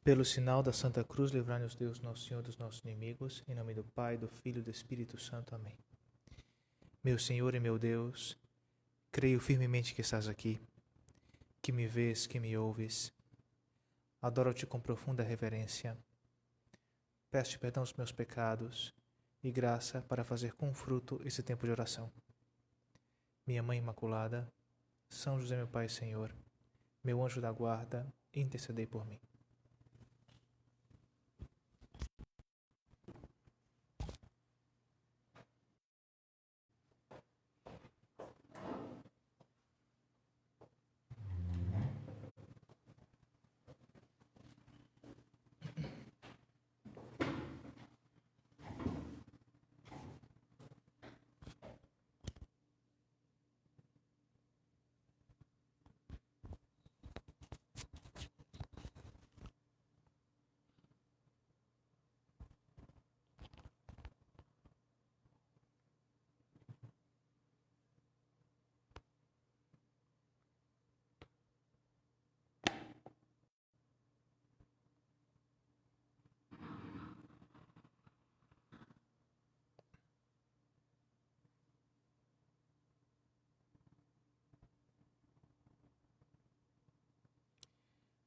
Pelo sinal da Santa Cruz, livrai-nos Deus, nosso Senhor, dos nossos inimigos, em nome do Pai, do Filho e do Espírito Santo. Amém. Meu Senhor e meu Deus, creio firmemente que estás aqui, que me vês, que me ouves. Adoro-te com profunda reverência. Peço-te perdão dos meus pecados e graça para fazer com fruto esse tempo de oração. Minha Mãe Imaculada, São José, meu Pai e Senhor, meu anjo da guarda, intercedei por mim.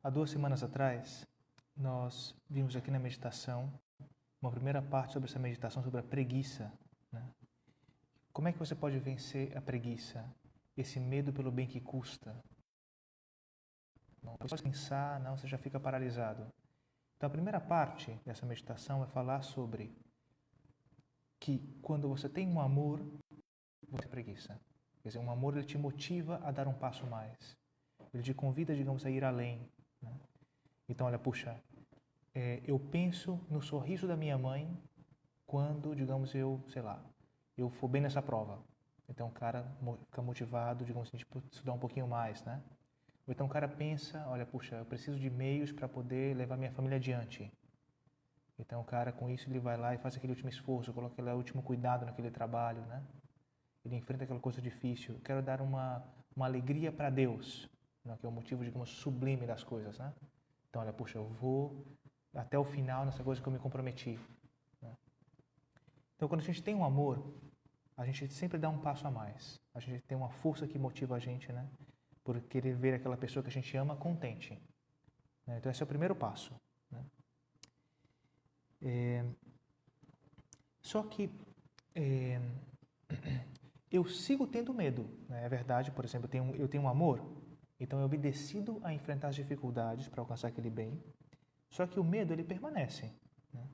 Há 2 semanas atrás, nós vimos aqui na meditação uma primeira parte sobre essa meditação, sobre a preguiça, né? Como é que você pode vencer a preguiça? Esse medo pelo bem que custa. Não pode pensar, não, você já fica paralisado. Então, a primeira parte dessa meditação vai falar sobre que quando você tem um amor, você tem preguiça. Quer dizer, um amor ele te motiva a dar um passo mais. Ele te convida, digamos, a ir além. Né? Então, olha, puxa, eu penso no sorriso da minha mãe quando, digamos, eu for bem nessa prova. Então, o cara fica motivado, digamos assim, tipo, estudar um pouquinho mais, né? Ou então o cara pensa, olha, puxa, eu preciso de meios para poder levar minha família adiante. Então, o cara, com isso, ele vai lá e faz aquele último esforço, coloca aquele último cuidado naquele trabalho, né? Ele enfrenta aquela coisa difícil. Eu quero dar uma alegria para Deus, né? Que é o motivo, digamos, sublime das coisas, né? Então, olha, puxa, eu vou até o final nessa coisa que eu me comprometi. Né? Então, quando a gente tem um amor, a gente sempre dá um passo a mais. A gente tem uma força que motiva a gente, né? Por querer ver aquela pessoa que a gente ama contente. Né? Então, esse é o primeiro passo. Né? Só que eu sigo tendo medo. Né? É verdade, por exemplo, eu tenho um amor, então eu me decido a enfrentar as dificuldades para alcançar aquele bem. Só que o medo, ele permanece. Né?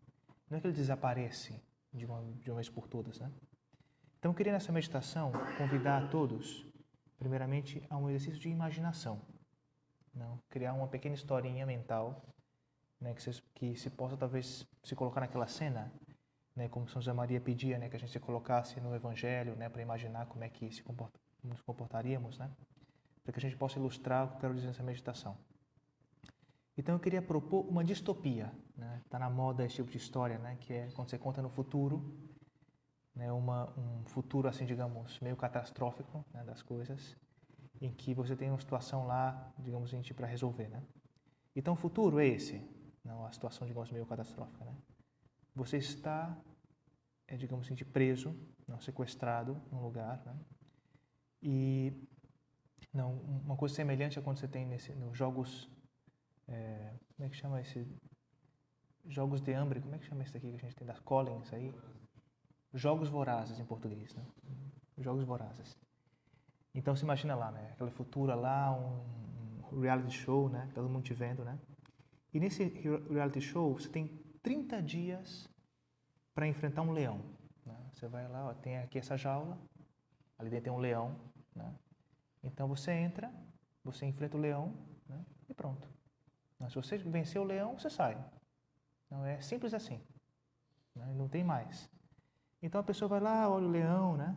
Não é que ele desaparece de uma vez por todas. Né? Então, eu queria nessa meditação convidar a todos, primeiramente, a um exercício de imaginação. Não? Criar uma pequena historinha mental, né, que se possa talvez se colocar naquela cena, né, como São José Maria pedia, né, que a gente se colocasse no Evangelho, né, para imaginar como é que nos comportaríamos, né, para que a gente possa ilustrar o que eu quero dizer nessa meditação. Então eu queria propor uma distopia, né? Tá na moda esse tipo de história, né, que é quando você conta no futuro, né, um futuro assim, digamos, meio catastrófico, né, das coisas, em que você tem uma situação lá, digamos, para resolver, né? Então o futuro é esse, não a situação, digamos, meio catastrófica, né? Você está, digamos assim, preso, não, sequestrado num lugar, né? E não, uma coisa semelhante a quando você tem nos jogos, como é que chama esse? Jogos de hambre, como é que chama esse aqui que a gente tem das Collins aí? Jogos vorazes em português, né? Jogos vorazes. Então se imagina lá, né? Aquela futura lá, um reality show, né? Todo mundo te vendo, né? E nesse reality show você tem 30 dias para enfrentar um leão. Né? Você vai lá, ó, tem aqui essa jaula, ali dentro tem um leão, né? Então você entra, você enfrenta o leão, né? E pronto. Se você vencer o leão, você sai. Não é simples assim, né? Não tem mais. Então a pessoa vai lá, olha o leão, né?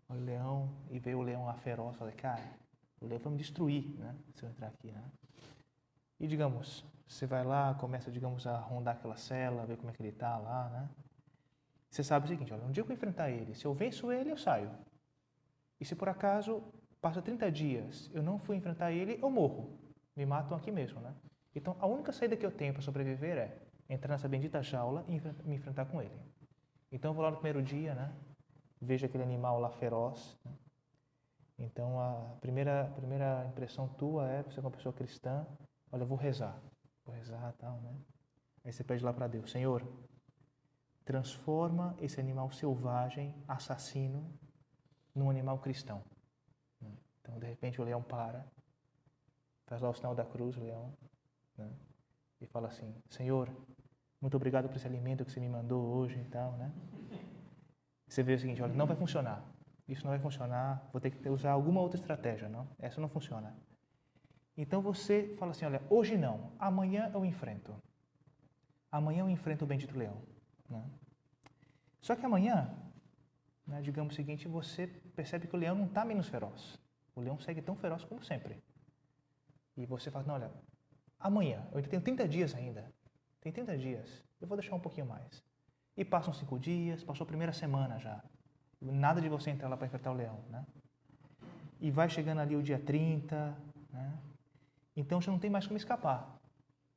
Olha o leão e vê o leão lá feroz, fala, cara, o leão vai me destruir, né? Se eu entrar aqui, né? E digamos, você vai lá, começa, digamos, a rondar aquela cela, ver como é que ele está lá, né? Você sabe o seguinte, olha, um dia eu vou enfrentar ele, se eu venço ele, eu saio. E se por acaso passa 30 dias, eu não fui enfrentar ele, eu morro. Me matam aqui mesmo, né? Então, a única saída que eu tenho para sobreviver é entrar nessa bendita jaula e me enfrentar com ele. Então, eu vou lá no primeiro dia, né? Vejo aquele animal lá feroz, né? Então, a primeira impressão tua é, você é uma pessoa cristã, olha, eu vou rezar e tal, né? Aí você pede lá para Deus, Senhor, transforma esse animal selvagem, assassino, num animal cristão. Então, de repente, o leão para, faz lá o sinal da cruz, o leão, né? E fala assim, Senhor, muito obrigado por esse alimento que você me mandou hoje e tal, né? Você vê o seguinte, olha, não vai funcionar. Isso não vai funcionar, vou ter que usar alguma outra estratégia, não? Essa não funciona. Então você fala assim, olha, hoje não, amanhã eu enfrento. Amanhã eu enfrento o bendito leão, né? Só que amanhã, né, digamos o seguinte, você percebe que o leão não está menos feroz. O leão segue tão feroz como sempre. E você fala, não, olha, amanhã, eu ainda tenho 30 dias ainda. Tem 30 dias, eu vou deixar um pouquinho mais. E passam 5 dias, passou a primeira semana já. Nada de você entrar lá para enfrentar o leão, né? E vai chegando ali o dia 30, né? Então você não tem mais como escapar.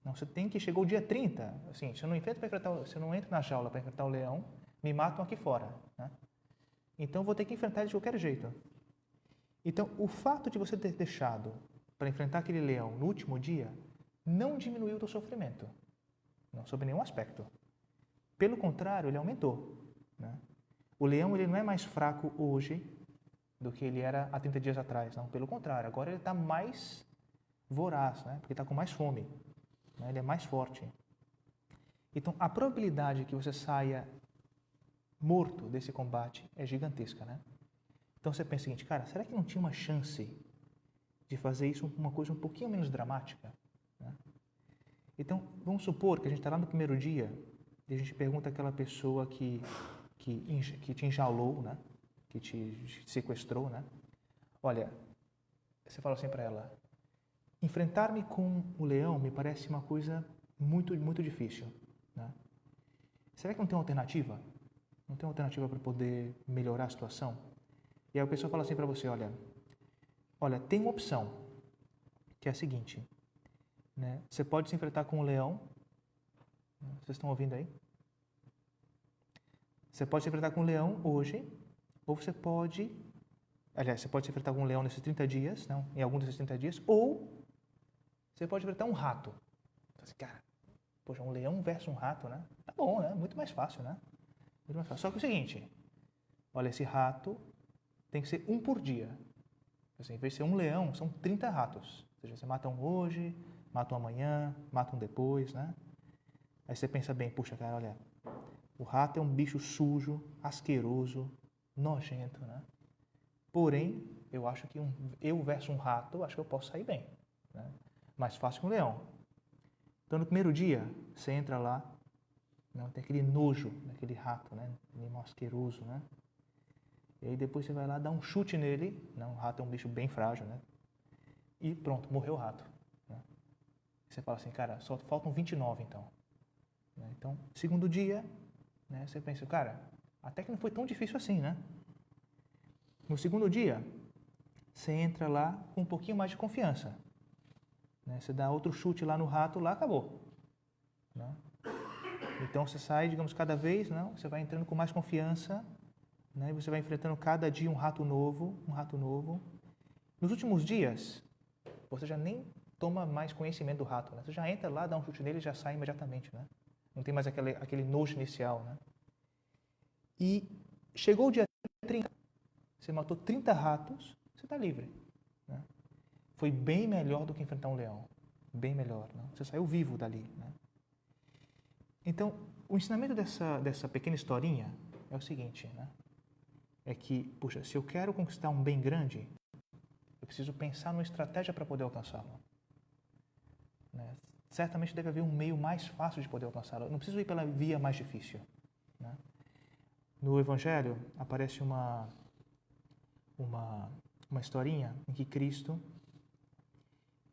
Não, você tem que chegou o dia 30, assim, se eu não entro na jaula para enfrentar o leão, me matam aqui fora, né? Então eu vou ter que enfrentar ele de qualquer jeito. Então, o fato de você ter deixado para enfrentar aquele leão no último dia não diminuiu o teu sofrimento. Não, sob nenhum aspecto. Pelo contrário, ele aumentou, né? O leão ele não é mais fraco hoje do que ele era há 30 dias atrás. Não, pelo contrário, agora ele está mais voraz, né? Porque está com mais fome, né? Ele é mais forte. Então, a probabilidade que você saia morto desse combate é gigantesca, né? Então você pensa o seguinte, cara, será que não tinha uma chance de fazer isso uma coisa um pouquinho menos dramática, né? Então, vamos supor que a gente está lá no primeiro dia e a gente pergunta àquela pessoa que te enjaulou, né? Que te sequestrou, né? Olha, você fala assim para ela, enfrentar-me com o leão me parece uma coisa muito, muito difícil, né? Será que não tem uma alternativa? Não tem uma alternativa para poder melhorar a situação? E aí a pessoa fala assim para você, olha, tem uma opção, que é a seguinte, né? Você pode se enfrentar com o leão, vocês estão ouvindo aí? Você pode se enfrentar com o leão hoje, ou você pode se enfrentar com um leão nesses 30 dias, não, em algum desses 30 dias, ou você pode enfrentar um rato. Então, assim, cara, poxa, um leão versus um rato, né? Tá bom, né? Muito mais fácil, né? Muito mais fácil. Só que é o seguinte, olha, esse rato tem que ser um por dia. Assim, em vez de ser um leão, são 30 ratos. Ou seja, você mata um hoje, mata um amanhã, mata um depois, né? Aí você pensa bem, puxa, cara, olha, o rato é um bicho sujo, asqueroso, nojento, né? Porém, eu acho que eu versus um rato, acho que eu posso sair bem, né? Mais fácil que um leão. Então, no primeiro dia, você entra lá, não, tem aquele nojo daquele rato, né? Animal asqueroso, né? E aí depois você vai lá dar um chute nele, não, o rato é um bicho bem frágil, né? E pronto, morreu o rato, né? Você fala assim, cara, só faltam 29 então. Então, segundo dia, né, você pensa, cara, até que não foi tão difícil assim, né? No segundo dia, você entra lá com um pouquinho mais de confiança, né? Você dá outro chute lá no rato, lá acabou, né? Então você sai, digamos, cada vez, não? Você vai entrando com mais confiança, né? E você vai enfrentando cada dia um rato novo, um rato novo. Nos últimos dias, você já nem toma mais conhecimento do rato, né? Você já entra lá, dá um chute nele e já sai imediatamente, né? Não tem mais aquele nojo inicial, né? E chegou o dia 30, você matou 30 ratos, você está livre, né? Foi bem melhor do que enfrentar um leão. Bem melhor, né? Você saiu vivo dali, né? Então, o ensinamento dessa pequena historinha é o seguinte, né? É que, puxa, se eu quero conquistar um bem grande, eu preciso pensar numa estratégia para poder alcançá-lo, né? Certamente deve haver um meio mais fácil de poder alcançá-lo. Eu não preciso ir pela via mais difícil, né? No Evangelho aparece uma historinha em que Cristo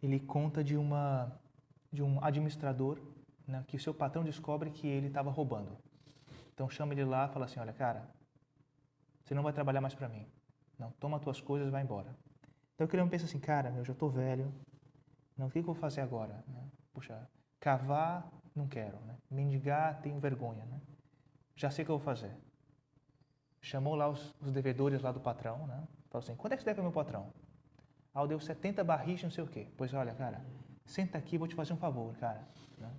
ele conta de um administrador, né, que o seu patrão descobre que ele estava roubando. Então chama ele lá e fala assim, olha, cara, você não vai trabalhar mais para mim. Não, toma as tuas coisas e vai embora. Então eu penso assim, cara, eu já estou velho, não, o que eu vou fazer agora? Puxa, cavar, não quero, né? Mendigar, tenho vergonha, né? Já sei o que eu vou fazer. Chamou lá os devedores lá do patrão, né? Falou assim, quanto é que você deve ao meu patrão? Ah, eu devo 70 barris, não sei o quê. Pois olha, cara, senta aqui, vou te fazer um favor, cara. Né?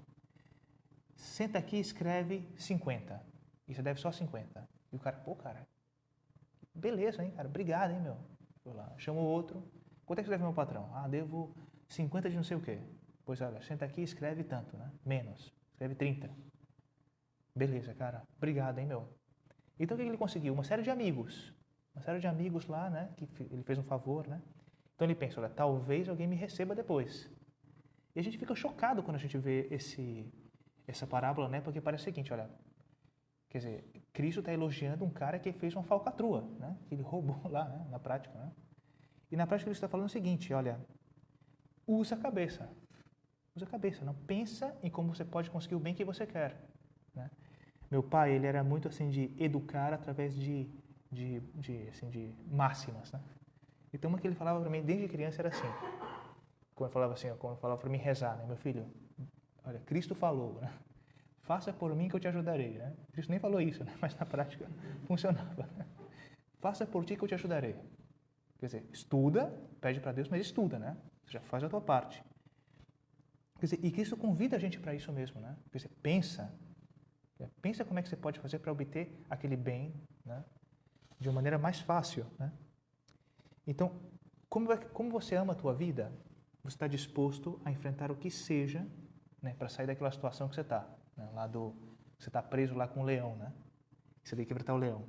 Senta aqui e escreve 50. E você deve só 50. E o cara, pô, cara, beleza, hein, cara, obrigado, hein, meu. Foi lá, chamou outro. Quanto é que você deve ao meu patrão? Ah, devo 50 de não sei o quê. Pois olha, senta aqui e escreve tanto, né? Menos. Escreve 30. Beleza, cara, obrigado, hein, meu. Então, o que ele conseguiu? Uma série de amigos. Uma série de amigos lá, né? Que ele fez um favor, né? Então, ele pensa, olha, talvez alguém me receba depois. E a gente fica chocado quando a gente vê essa parábola, né? Porque parece o seguinte, olha, quer dizer, Cristo está elogiando um cara que fez uma falcatrua, né? Que ele roubou lá, né? Na prática, né? E na prática ele está falando o seguinte, olha, usa a cabeça. Usa a cabeça, não pensa em como você pode conseguir o bem que você quer, né? Meu pai, ele era muito assim de educar através de máximas, né? Então, uma que ele falava para mim desde criança era assim, quando falava para mim rezar, né? Meu filho, olha, Cristo falou, né? Faça por mim que eu te ajudarei, né? Cristo nem falou isso, né? Mas na prática funcionava, né? Faça por ti que eu te ajudarei. Quer dizer, estuda, pede para Deus, mas estuda, né? Você já faz a tua parte. Quer dizer, e Cristo convida a gente para isso mesmo, né? Quer dizer, pensa como é que você pode fazer para obter aquele bem, né? De uma maneira mais fácil, né? Então, como você ama a tua vida, você está disposto a enfrentar o que seja, né, para sair daquela situação que você está, né? Você está preso lá com o leão, né? Você tem que enfrentar o leão.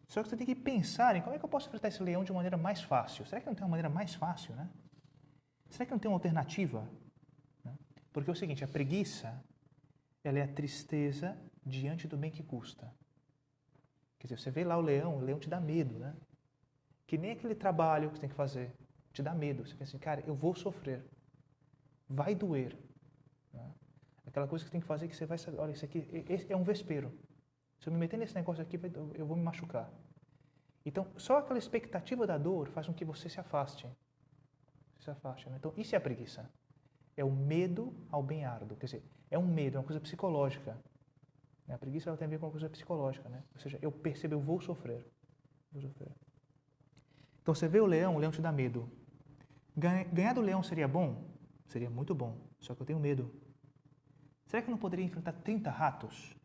Só que você tem que pensar em como é que eu posso enfrentar esse leão de uma maneira mais fácil. Será que não tem uma maneira mais fácil, né? Será que não tem uma alternativa? Né? Porque é o seguinte, a preguiça, ela é a tristeza diante do bem que custa. Quer dizer, você vê lá o leão te dá medo, né? Que nem aquele trabalho que você tem que fazer, te dá medo. Você pensa assim, cara, eu vou sofrer, vai doer. Né? Aquela coisa que você tem que fazer que você vai saber, olha, isso aqui esse é um vespeiro. Se eu me meter nesse negócio aqui, eu vou me machucar. Então, só aquela expectativa da dor faz com que você se afaste. Se afaste, né? Então, isso é a preguiça. É o medo ao bem árduo. Quer dizer, é um medo, é uma coisa psicológica. A preguiça ela tem a ver com uma coisa psicológica, né? Ou seja, eu percebo, eu vou sofrer. Vou sofrer. Então, você vê o leão te dá medo. Ganhar do leão seria bom? Seria muito bom, só que eu tenho medo. Será que eu não poderia enfrentar 30 ratos?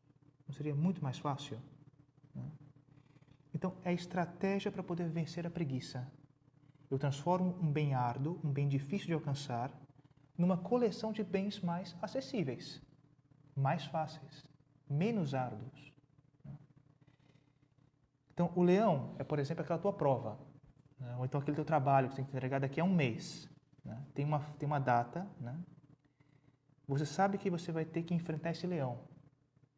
Não seria muito mais fácil? Então, é a estratégia para poder vencer a preguiça. Eu transformo um bem árduo, um bem difícil de alcançar, numa coleção de bens mais acessíveis, mais fáceis, menos árduos. Então, o leão é, por exemplo, aquela tua prova, né? Ou então aquele teu trabalho que você tem que entregar daqui a um mês. Né? Tem uma data, né? Você sabe que você vai ter que enfrentar esse leão,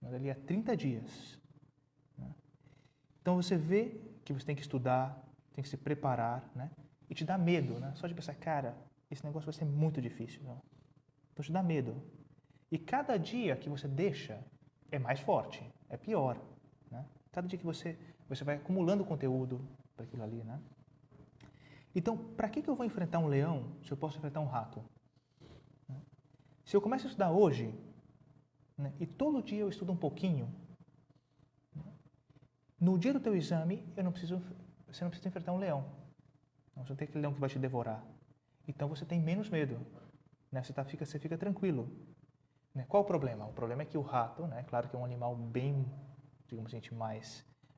dali a 30 dias. Né? Então, você vê que você tem que estudar, tem que se preparar, né? E te dá medo, né? Só de pensar, cara, esse negócio vai ser muito difícil. Não? Então, te dá medo. E cada dia que você deixa é mais forte, é pior. Né? Cada dia que você vai acumulando conteúdo para aquilo ali, né? Então, para que eu vou enfrentar um leão se eu posso enfrentar um rato? Se eu começo a estudar hoje, né, e todo dia eu estudo um pouquinho, no dia do teu exame, você não precisa enfrentar um leão. Você não tem aquele leão que vai te devorar. Então, você tem menos medo. Né? Você fica tranquilo. Né? Qual o problema? O problema é que o rato, né, claro que é um animal bem, digamos assim,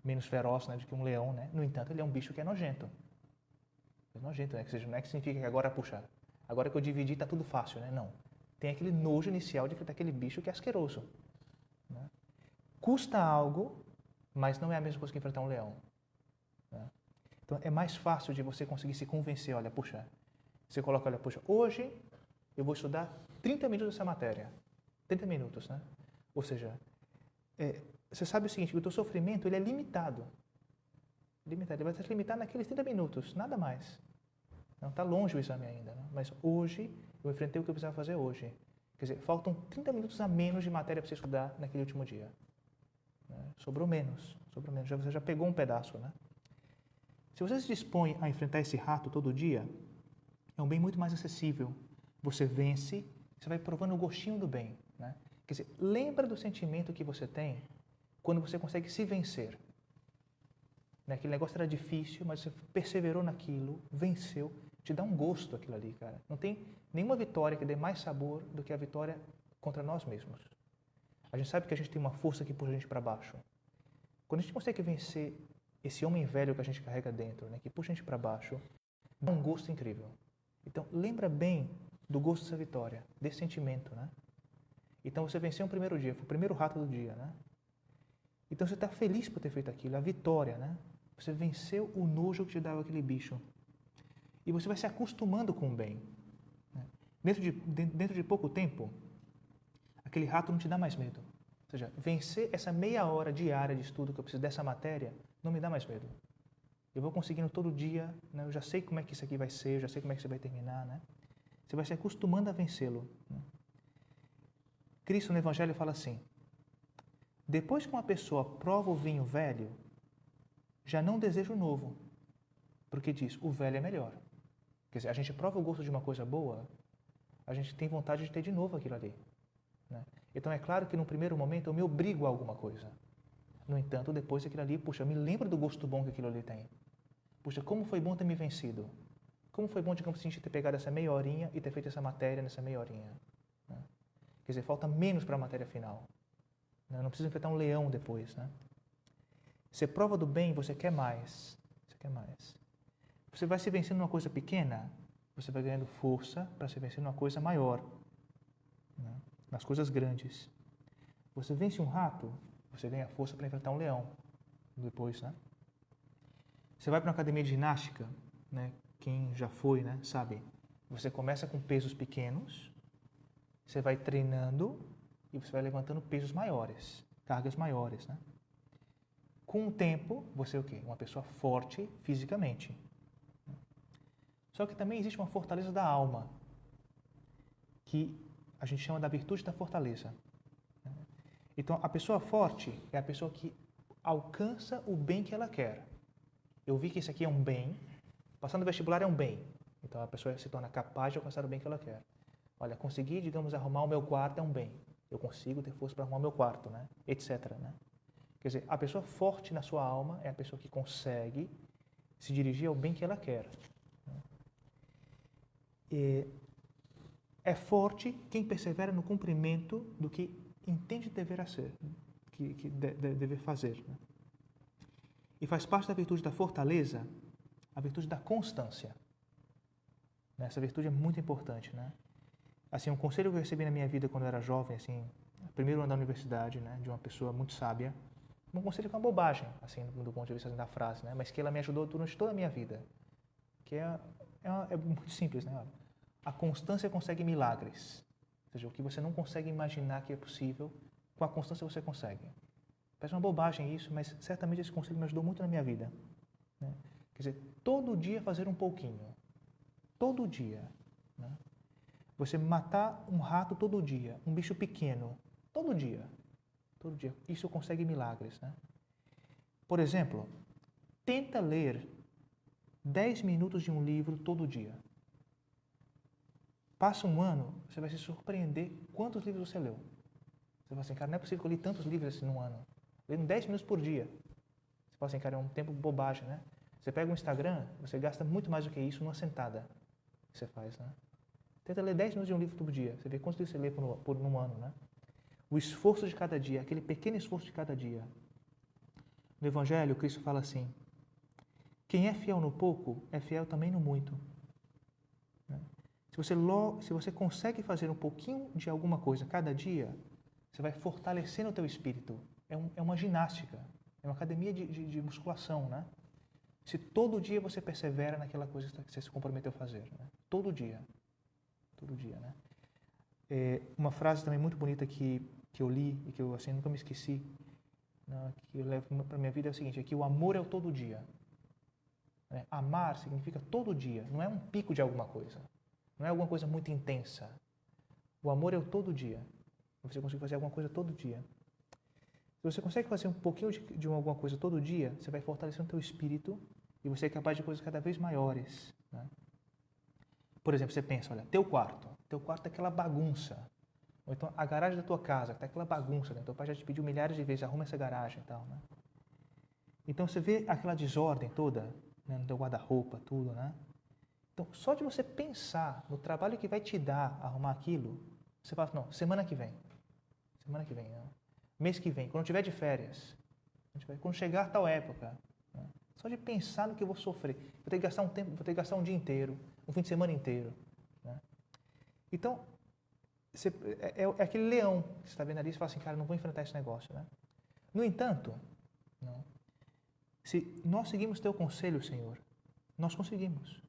menos feroz, né, do que um leão, né? No entanto, ele é um bicho que é nojento. É nojento, né? Ou seja, não é que significa que agora, puxa, agora que eu dividi está tudo fácil, né? Não. Tem aquele nojo inicial de enfrentar aquele bicho que é asqueroso. Né? Custa algo, mas não é a mesma coisa que enfrentar um leão. Né? Então, é mais fácil de você conseguir se convencer, olha, puxa, você coloca, olha, puxa, hoje eu vou estudar 30 minutos dessa matéria. 30 minutos, né? Ou seja, você sabe o seguinte, que o teu sofrimento ele é limitado. Limitado. Ele vai se limitar naqueles 30 minutos, nada mais. Não está longe o exame ainda, né? Mas hoje eu enfrentei o que eu precisava fazer hoje. Quer dizer, faltam 30 minutos a menos de matéria para você estudar naquele último dia. Né? Sobrou menos. Você já pegou um pedaço, né? Se você se dispõe a enfrentar esse rato todo dia, é um bem muito mais acessível. Você vence você vai provando o gostinho do bem, né? Quer dizer, lembra do sentimento que você tem quando você consegue se vencer. Né? Aquele negócio era difícil, mas você perseverou naquilo, venceu, te dá um gosto aquilo ali, cara. Não tem nenhuma vitória que dê mais sabor do que a vitória contra nós mesmos. A gente sabe que a gente tem uma força que puxa a gente para baixo. Quando a gente consegue vencer esse homem velho que a gente carrega dentro, né, que puxa a gente para baixo, dá um gosto incrível. Então, lembra bem do gosto dessa vitória, desse sentimento, né? Então, você venceu o primeiro dia, foi o primeiro rato do dia, né? Então, você está feliz por ter feito aquilo, a vitória, né? Você venceu o nojo que te dava aquele bicho. E você vai se acostumando com o bem. Né? Dentro de pouco tempo, aquele rato não te dá mais medo. Ou seja, vencer essa meia hora diária de estudo que eu preciso dessa matéria não me dá mais medo. Eu vou conseguindo todo dia, né? Eu já sei como é que isso aqui vai ser, eu já sei como é que isso vai terminar, né? Você vai se acostumando a vencê-lo. Né? Cristo no Evangelho fala assim: depois que uma pessoa prova o vinho velho, já não deseja o novo, porque diz, o velho é melhor. Quer dizer, a gente prova o gosto de uma coisa boa, a gente tem vontade de ter de novo aquilo ali. Né? Então é claro que no primeiro momento eu me obrigo a alguma coisa. No entanto, depois aquilo ali, puxa, eu me lembro do gosto bom que aquilo ali tem. Puxa, como foi bom ter me vencido. Como foi bom, digamos assim, ter pegado essa meia horinha e ter feito essa matéria nessa meia horinha. Né? Quer dizer, falta menos para a matéria final. Né? Não precisa enfrentar um leão depois. Né? Você prova do bem, você quer mais. Você quer mais. Você vai se vencendo numa coisa pequena, você vai ganhando força para se vencer numa coisa maior. Né? Nas coisas grandes. Você vence um rato, você ganha força para enfrentar um leão. Depois, né? Você vai para uma academia de ginástica, né? Quem já foi, né, sabe? Você começa com pesos pequenos, você vai treinando e você vai levantando pesos maiores, cargas maiores, né? Com o tempo, você é o quê? Uma pessoa forte fisicamente. Só que também existe uma fortaleza da alma, que a gente chama da virtude da fortaleza. Então, a pessoa forte é a pessoa que alcança o bem que ela quer. Eu vi que isso aqui é um bem, passando no vestibular é um bem. Então, a pessoa se torna capaz de alcançar o bem que ela quer. Olha, conseguir, digamos, arrumar o meu quarto é um bem. Eu consigo ter força para arrumar o meu quarto, né? Etc. Né? Quer dizer, a pessoa forte na sua alma é a pessoa que consegue se dirigir ao bem que ela quer. E é forte quem persevera no cumprimento do que entende dever ser, que deve fazer. Né? E faz parte da virtude da fortaleza a virtude da constância. Essa virtude é muito importante, né? Assim, um conselho que eu recebi na minha vida quando eu era jovem, assim, primeiro ano da universidade, né, de uma pessoa muito sábia, um conselho que é uma bobagem, assim, do ponto de vista da frase, né, mas que ela me ajudou durante toda a minha vida, que é muito simples, né? A constância consegue milagres. Ou seja, o que você não consegue imaginar que é possível, com a constância você consegue. Parece uma bobagem isso, mas certamente esse conselho me ajudou muito na minha vida. Né? Quer dizer, todo dia fazer um pouquinho. Todo dia. Né? Você matar um rato todo dia, um bicho pequeno, todo dia. Todo dia. Isso consegue milagres. Né? Por exemplo, tenta ler 10 minutos de um livro todo dia. Passa um ano, você vai se surpreender quantos livros você leu. Você fala assim, cara, não é possível que eu li tantos livros assim num ano. Lendo 10 minutos por dia. Você fala assim, cara, é um tempo bobagem, né? Você pega o Instagram, você gasta muito mais do que isso numa sentada que você faz, né? Tenta ler 10 minutos de um livro por dia. Você vê quantos livros você lê por um ano, né? O esforço de cada dia, aquele pequeno esforço de cada dia. No Evangelho, Cristo fala assim, quem é fiel no pouco, é fiel também no muito. Né? Se você consegue fazer um pouquinho de alguma coisa cada dia, você vai fortalecendo o teu espírito. É uma ginástica, é uma academia de musculação, né? Se todo dia você persevera naquela coisa que você se comprometeu a fazer. Né? Todo dia. Todo dia, né? Uma frase também muito bonita que eu li e que eu assim, nunca me esqueci, né? Que eu levo para a minha vida é o seguinte, é que o amor é o todo dia. Né? Amar significa todo dia, não é um pico de alguma coisa. Não é alguma coisa muito intensa. O amor é o todo dia. Você consegue fazer alguma coisa todo dia. Se você consegue fazer um pouquinho de alguma coisa todo dia, você vai fortalecendo o teu espírito e você é capaz de coisas cada vez maiores. Né? Por exemplo, você pensa, olha, teu quarto. teu quarto é aquela bagunça. Ou então a garagem da tua casa, está aquela bagunça, né? Teu pai já te pediu milhares de vezes, arruma essa garagem e tal, né? Então você vê aquela desordem toda, né, no teu guarda-roupa, tudo, né? Então, só de você pensar no trabalho que vai te dar arrumar aquilo, você fala, não, semana que vem, não. Mês que vem, quando eu tiver de férias, quando chegar tal época, né? Só de pensar no que eu vou sofrer, vou ter que gastar um tempo, vou ter que gastar um dia inteiro, um fim de semana inteiro, né? Então, é aquele leão que você está vendo ali e fala assim, cara, não vou enfrentar esse negócio, né? No entanto, não, se nós seguimos teu conselho, Senhor, nós conseguimos.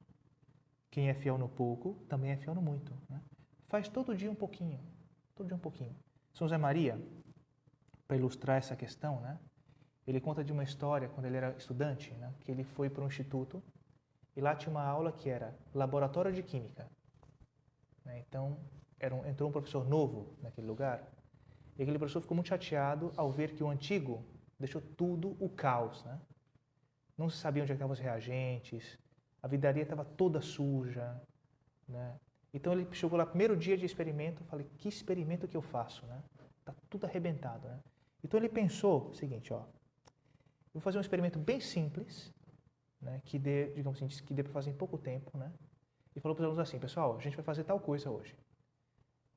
Quem é fiel no pouco, também é fiel no muito, né? Faz todo dia um pouquinho, todo dia um pouquinho. São José Maria, para ilustrar essa questão, né? Ele conta de uma história, quando ele era estudante, né? Que ele foi para um instituto e lá tinha uma aula que era laboratório de química, né? Então, entrou um professor novo naquele lugar e aquele professor ficou muito chateado ao ver que o antigo deixou tudo o caos, né? Não se sabia onde estavam os reagentes, a vidraria estava toda suja, né? Então ele chegou lá, primeiro dia de experimento, falei, que experimento que eu faço, né? Tá tudo arrebentado, né? Então ele pensou o seguinte, ó, vou fazer um experimento bem simples, né? Que dê, digamos assim, que dê para fazer em pouco tempo, né? E falou para os alunos assim, pessoal, a gente vai fazer tal coisa hoje.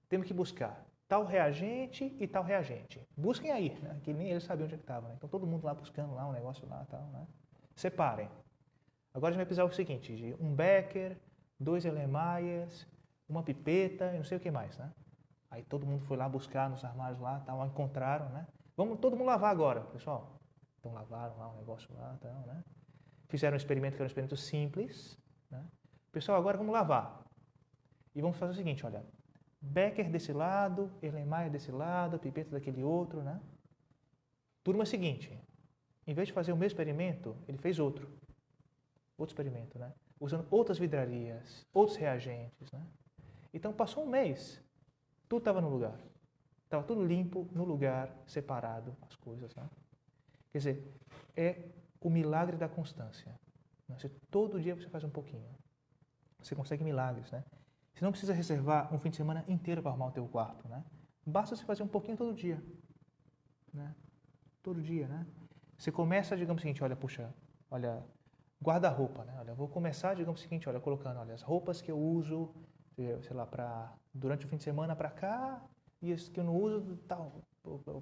Temos que buscar tal reagente e tal reagente. Busquem aí, né? Que nem eles sabiam onde é que estava, né? Então todo mundo lá buscando lá um negócio lá, tal, né? Separem. Agora a gente vai precisar o seguinte, de um becker, 2 Erlenmeyers, uma pipeta e não sei o que mais, né? Aí todo mundo foi lá buscar nos armários lá, tal, encontraram, né? Vamos todo mundo lavar agora, pessoal. Então lavaram lá o negócio lá, tal, né? Fizeram um experimento que era um experimento simples, né? Pessoal, agora vamos lavar. E vamos fazer o seguinte, olha, becker desse lado, Erlenmeyer desse lado, pipeta daquele outro, né? Turma seguinte, em vez de fazer o mesmo experimento, ele fez outro experimento, né? Usando outras vidrarias, outros reagentes, né? Então, passou um mês, tudo estava no lugar. Estava tudo limpo, no lugar, separado, as coisas, né? Quer dizer, é o milagre da constância. Né? Todo dia você faz um pouquinho. Você consegue milagres, né? Você não precisa reservar um fim de semana inteiro para arrumar o teu quarto, né? Basta você fazer um pouquinho todo dia, né? Todo dia, né? Você começa, digamos o seguinte, olha, puxa, olha, guarda-roupa, né? Olha, eu vou começar, digamos o seguinte, olha, colocando, olha, as roupas que eu uso, sei lá, durante o fim de semana para cá e as que eu não uso, tal,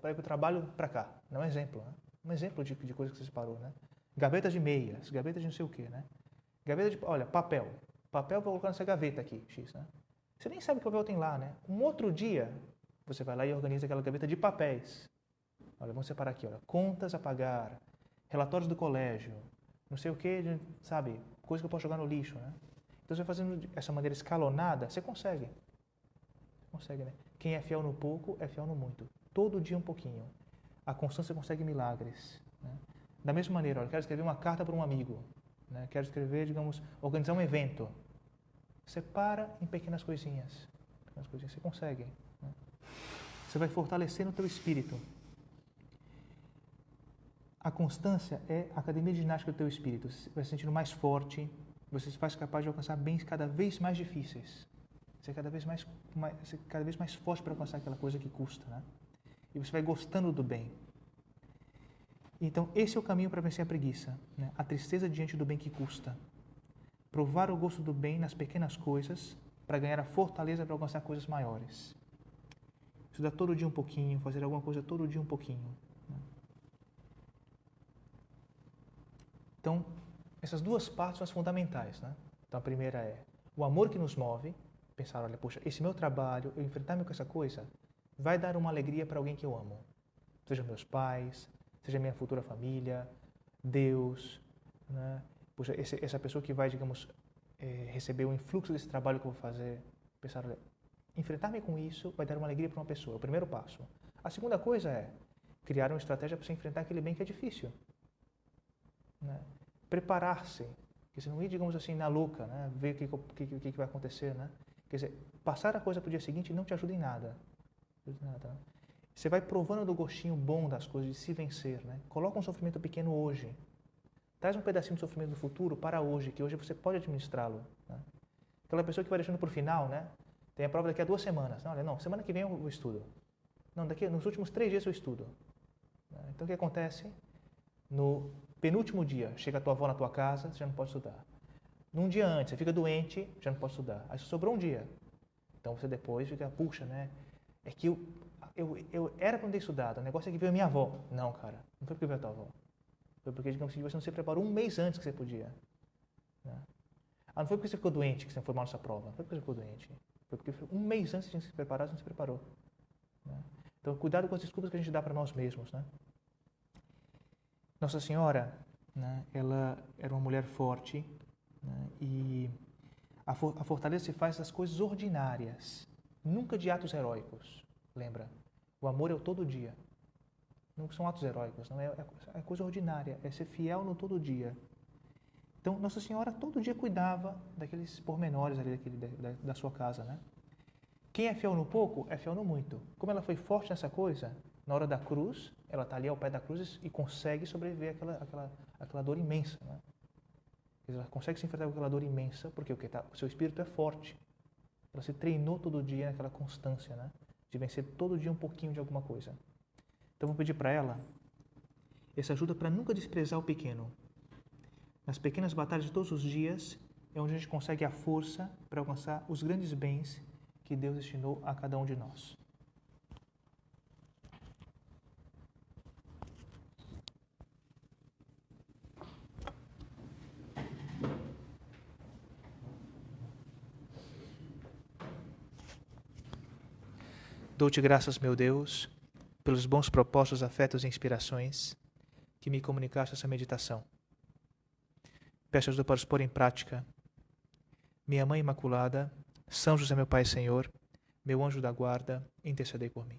para ir para o trabalho para cá. Não é um exemplo, né? Um exemplo de coisa que você separou, né? Gavetas de meias, gavetas de não sei o quê, né? Gaveta de, olha, papel. Papel vou colocar nessa gaveta aqui, X, né? Você nem sabe que papel tem lá, né? Um outro dia, você vai lá e organiza aquela gaveta de papéis. Olha, vamos separar aqui, olha, contas a pagar, relatórios do colégio, não sei o que, sabe, coisa que eu posso jogar no lixo, né? Então, você vai fazendo dessa maneira escalonada, você consegue. Você consegue, né? Quem é fiel no pouco, é fiel no muito. Todo dia um pouquinho. A constância consegue milagres, né? Da mesma maneira, olha, quero escrever uma carta para um amigo, né? Quero escrever, digamos, organizar um evento. Separa em pequenas coisinhas. Pequenas coisinhas, você consegue, né? Você vai fortalecendo o teu espírito. A constância é a academia de ginástica do teu espírito. Você vai se sentindo mais forte, você se faz capaz de alcançar bens cada vez mais difíceis. Você é cada vez mais forte para alcançar aquela coisa que custa, né? E você vai gostando do bem. Então, esse é o caminho para vencer a preguiça, né? A tristeza diante do bem que custa. Provar o gosto do bem nas pequenas coisas para ganhar a fortaleza para alcançar coisas maiores. Estudar todo dia um pouquinho, fazer alguma coisa todo dia um pouquinho. Então, essas duas partes são as fundamentais, né? Então, a primeira é o amor que nos move, pensar, olha, poxa, esse meu trabalho, eu enfrentar-me com essa coisa, vai dar uma alegria para alguém que eu amo. Seja meus pais, seja minha futura família, Deus, né? Poxa, essa pessoa que vai, digamos, receber o influxo desse trabalho que eu vou fazer, pensar, olha, enfrentar-me com isso vai dar uma alegria para uma pessoa, é o primeiro passo. A segunda coisa é criar uma estratégia para você enfrentar aquele bem que é difícil. Né? Preparar-se, que você não ir, digamos assim, na louca, né? Ver o que vai acontecer, né? Quer dizer, passar a coisa para o dia seguinte não te ajuda em nada. Né? Você vai provando do gostinho bom das coisas, de se vencer, né? Coloca um sofrimento pequeno hoje. Traz um pedacinho de sofrimento do futuro para hoje, que hoje você pode administrá-lo. Né? Aquela pessoa que vai deixando para o final, né? Tem a prova daqui a 2 semanas. Olha, não, semana que vem eu estudo. Não, nos últimos 3 dias eu estudo. Então, o que acontece? No penúltimo dia, chega a tua avó na tua casa, você já não pode estudar. Num dia antes, você fica doente, já não pode estudar. Aí sobrou um dia. Então, você depois fica, puxa, né? É que eu era para não ter estudado, o negócio é que veio a minha avó. Não, cara, não foi porque veio a tua avó. Foi porque, digamos que você não se preparou um mês antes que você podia. Não foi porque você ficou doente que você não foi mal nessa prova. Não foi porque você ficou doente. Foi porque um mês antes você tinha que se preparar, você não se preparou. Então, cuidado com as desculpas que a gente dá para nós mesmos. Nossa Senhora, ela era uma mulher forte, e a fortaleza se faz das coisas ordinárias, nunca de atos heróicos. Lembra? O amor é o todo dia. Não são atos heróicos, não é coisa ordinária, é ser fiel no todo dia. Então, Nossa Senhora todo dia cuidava daqueles pormenores ali da sua casa, Quem é fiel no pouco, é fiel no muito. Como ela foi forte nessa coisa, na hora da cruz, ela está ali ao pé da cruz e consegue sobreviver àquela dor imensa. Ela consegue se enfrentar com aquela dor imensa, porque o seu espírito é forte. Ela se treinou todo dia naquela constância, de vencer todo dia um pouquinho de alguma coisa. Então, eu vou pedir para ela essa ajuda para nunca desprezar o pequeno. Nas pequenas batalhas de todos os dias é onde a gente consegue a força para alcançar os grandes bens que Deus destinou a cada um de nós. Dou-te graças, meu Deus, pelos bons propósitos, afetos e inspirações que me comunicaste essa meditação. Peço ajuda para os pôr em prática. Minha Mãe Imaculada, São José, meu Pai e Senhor, meu anjo da guarda, intercedei por mim.